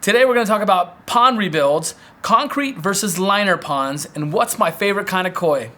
Today we're going to talk about pond rebuilds, concrete versus liner ponds, and what's my favorite kind of koi.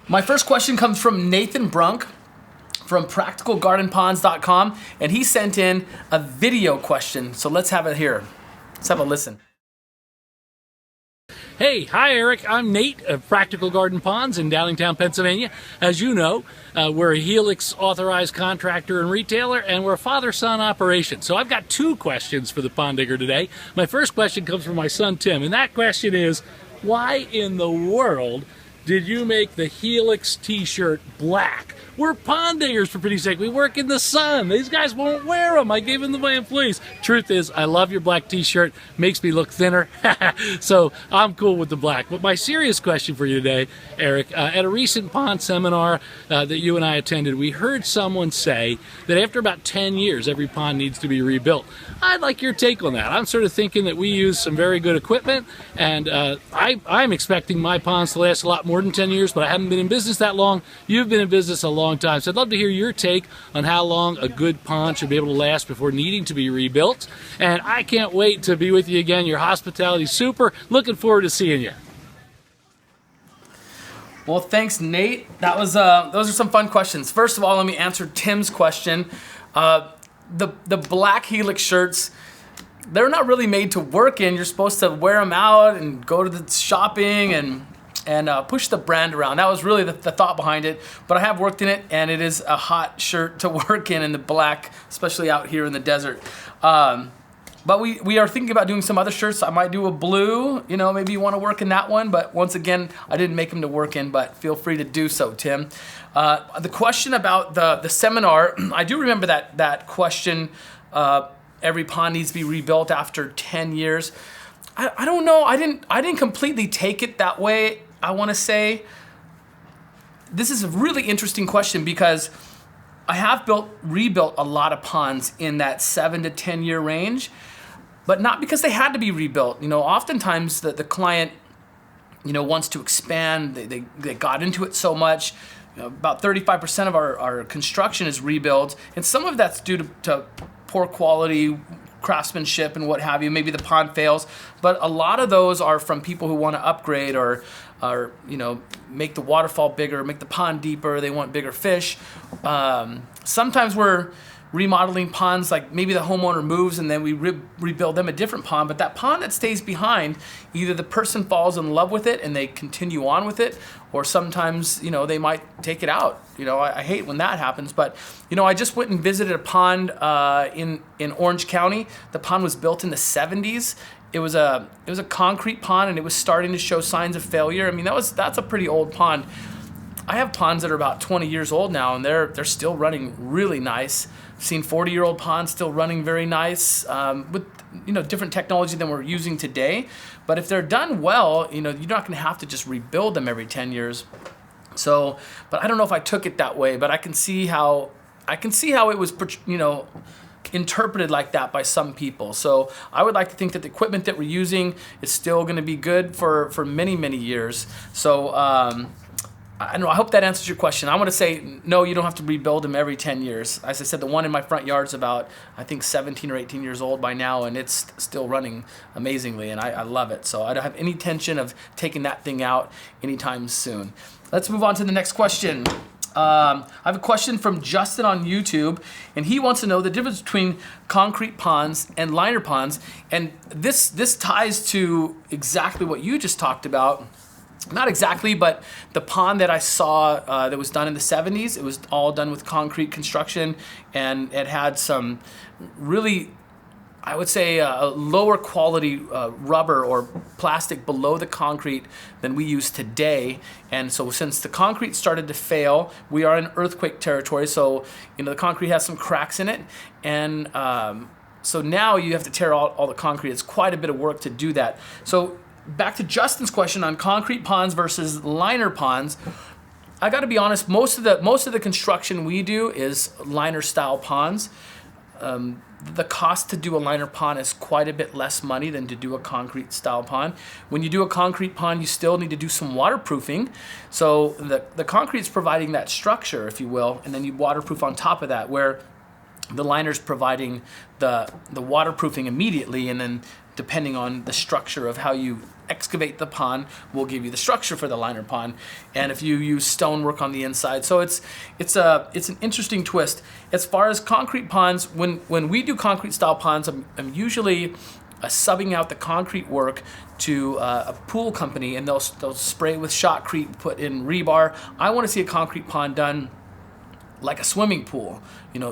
My first question comes from Nathan Brunk from practicalgardenponds.com, and he sent in a video question. So let's have it here. Let's have a listen. Hey, hi Eric, I'm Nate of Practical Garden Ponds in Downingtown, Pennsylvania. As you know, we're a Helix authorized contractor and retailer, and we're a father-son operation. So I've got two questions for the pond digger today. My first question comes from my son Tim, and that question is, why in the world did you make the Helix t-shirt black? We're pond diggers, for pity's sake. We work in the sun. These guys won't wear them. I gave them to my employees. Truth is, I love your black t-shirt. Makes me look thinner. So I'm cool with the black. But my serious question for you today, Eric, at a recent pond seminar that you and I attended, we heard someone say that after about 10 years, every pond needs to be rebuilt. I'd like your take on that. I'm sort of thinking that we use some very good equipment, and I'm expecting my ponds to last a lot more than 10 years, but I haven't been in business that long. You've been in business a long time. So I'd love to hear your take on how long a good pond should be able to last before needing to be rebuilt. And I can't wait to be with you again. Your hospitality's super. Looking forward to seeing you. Well, thanks, Nate. Those are some fun questions. First of all, let me answer Tim's question. The black Helix shirts, they're not really made to work in. You're supposed to wear them out and go to the shopping and push the brand around. That was really the thought behind it. But I have worked in it, and it is a hot shirt to work in the black, especially out here in the desert. But we are thinking about doing some other shirts. I might do a blue, maybe you want to work in that one. But once again, I didn't make them to work in, but feel free to do so, Tim. The question about the seminar, I do remember that question, every pond needs to be rebuilt after 10 years. I don't know. I didn't completely take it that way. I want to say this is a really interesting question because I have rebuilt a lot of ponds in that 7 to 10 year range, but not because they had to be rebuilt. Oftentimes the client, wants to expand. They got into it so much. About 35% of our construction is rebuilds, and some of that's due to poor quality craftsmanship and what have you. Maybe the pond fails, but a lot of those are from people who want to upgrade or make the waterfall bigger, make the pond deeper. They want bigger fish. Sometimes we're remodeling ponds, like maybe the homeowner moves and then we rebuild them a different pond, but that pond that stays behind, either the person falls in love with it and they continue on with it, or sometimes they might take it out. I hate when that happens, but I just went and visited a pond in Orange County. The pond was built in the 70s. It was a concrete pond, and it was starting to show signs of failure. I mean, that's a pretty old pond. I have ponds that are about 20 years old now, and they're still running really nice. I've seen 40-year-old ponds still running very nice with different technology than we're using today. But if they're done well, you're not going to have to just rebuild them every 10 years. So, but I don't know if I took it that way. But I can see how it was, interpreted like that by some people. So I would like to think that the equipment that we're using is still going to be good for many, many years. So I hope that answers your question. I want to say, no, you don't have to rebuild them every 10 years. As I said, the one in my front yard is about, I think, 17 or 18 years old by now, and it's still running amazingly, and I love it. So I don't have any intention of taking that thing out anytime soon. Let's move on to the next question. I have a question from Justin on YouTube, and he wants to know the difference between concrete ponds and liner ponds. And this ties to exactly what you just talked about. Not exactly, but the pond that I saw that was done in the 70s, it was all done with concrete construction, and it had some really, I would say, a lower quality rubber or plastic below the concrete than we use today. And so since the concrete started to fail, we are in earthquake territory, so the concrete has some cracks in it, and so now you have to tear all the concrete. It's quite a bit of work to do that. So back to Justin's question on concrete ponds versus liner ponds. I got to be honest, most of the construction we do is liner style ponds. The cost to do a liner pond is quite a bit less money than to do a concrete style pond. When you do a concrete pond, you still need to do some waterproofing. So the concrete's providing that structure, if you will, and then you waterproof on top of that, where the liner's providing the waterproofing immediately, and then depending on the structure of how you excavate the pond will give you the structure for the liner pond. And if you use stonework on the inside, so it's an interesting twist. As far as concrete ponds, when we do concrete style ponds, I'm usually subbing out the concrete work to a pool company, and they'll spray with shotcrete, put in rebar. I want to see a concrete pond done like a swimming pool,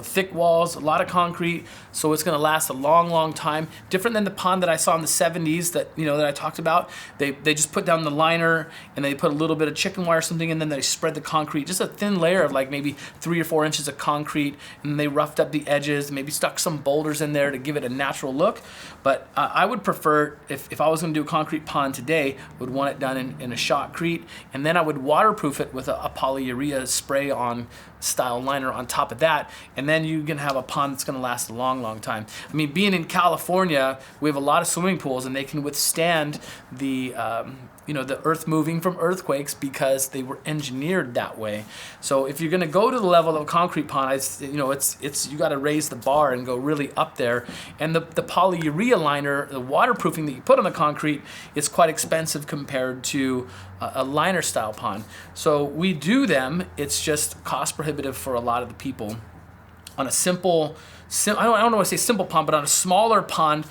thick walls, a lot of concrete, so it's going to last a long, long time. Different than the pond that I saw in the 70s that I talked about. They just put down the liner and they put a little bit of chicken wire or something, and then they spread the concrete, just a thin layer of like maybe 3 or 4 inches of concrete, and they roughed up the edges, maybe stuck some boulders in there to give it a natural look. But I would prefer, if I was going to do a concrete pond today, would want it done in a shotcrete, and then I would waterproof it with a polyurea spray on style liner on top of that, and then you can have a pond that's going to last a long, long time. I mean, being in California, we have a lot of swimming pools, and they can withstand the the earth moving from earthquakes because they were engineered that way. So if you're going to go to the level of a concrete pond, it's you got to raise the bar and go really up there. And the polyurea liner, the waterproofing that you put on the concrete, is quite expensive compared to a liner style pond. So we do them. It's just cost prohibitive for a lot of the people. On a simple, I don't want to say simple pond, but on a smaller pond,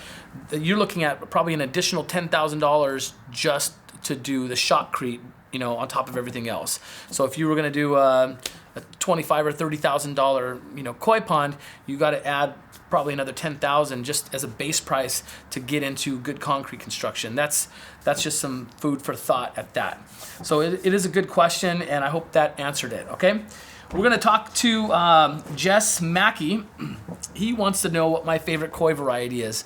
you're looking at probably an additional $10,000 just to do the shotcrete, on top of everything else. So if you were going to do a $25,000 or $30,000, koi pond, you got to add probably another $10,000 just as a base price to get into good concrete construction. That's just some food for thought at that. So it is a good question, and I hope that answered it. Okay. We're going to talk to Jess Mackey. He wants to know what my favorite koi variety is.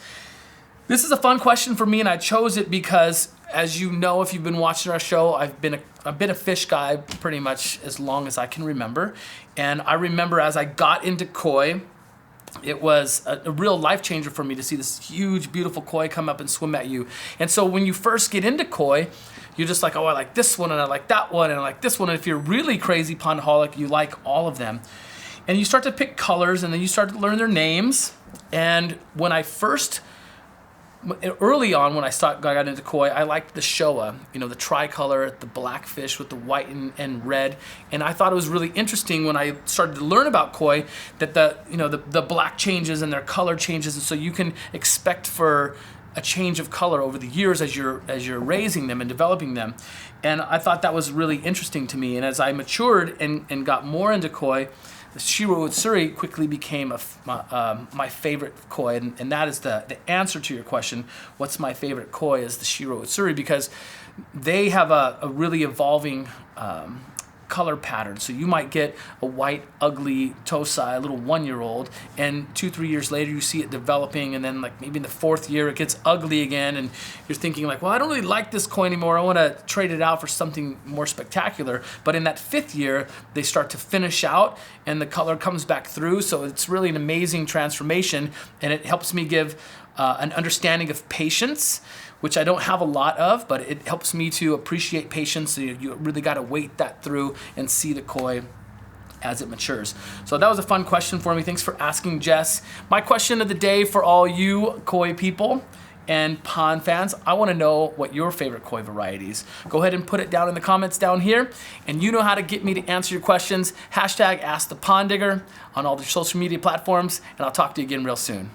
This is a fun question for me, and I chose it because, as you know, if you've been watching our show, I've been a fish guy pretty much as long as I can remember. And I remember as I got into koi, it was a real life changer for me to see this huge, beautiful koi come up and swim at you. And so when you first get into koi, you're just like, oh, I like this one, and I like that one, and I like this one. And if you're really crazy pondaholic, you like all of them. And you start to pick colors, and then you start to learn their names. And when early on, when I got into koi, I liked the Showa, the tricolor, the black fish with the white and red. And I thought it was really interesting when I started to learn about koi that the black changes and their color changes, and so you can expect for a change of color over the years as you're raising them and developing them. And I thought that was really interesting to me. And as I matured and got more into koi, the Shiro Utsuri quickly became my favorite koi, and that is the answer to your question. What's my favorite koi is the Shiro Utsuri, because they have a really evolving color pattern. So you might get a white, ugly Tosai, a little 1-year-old, and 2-3 years later you see it developing, and then like maybe in the 4th year it gets ugly again, and you're thinking like, well, I don't really like this koi anymore. I want to trade it out for something more spectacular. But in that 5th year, they start to finish out, and the color comes back through. So it's really an amazing transformation, and it helps me give an understanding of patience, which I don't have a lot of, but it helps me to appreciate patience. So you really got to wait that through and see the koi as it matures. So that was a fun question for me. Thanks for asking, Jess. My question of the day for all you koi people and pond fans, I want to know what your favorite koi varieties. Go ahead and put it down in the comments down here, and you know how to get me to answer your questions. #AskThePondDigger on all the social media platforms, and I'll talk to you again real soon.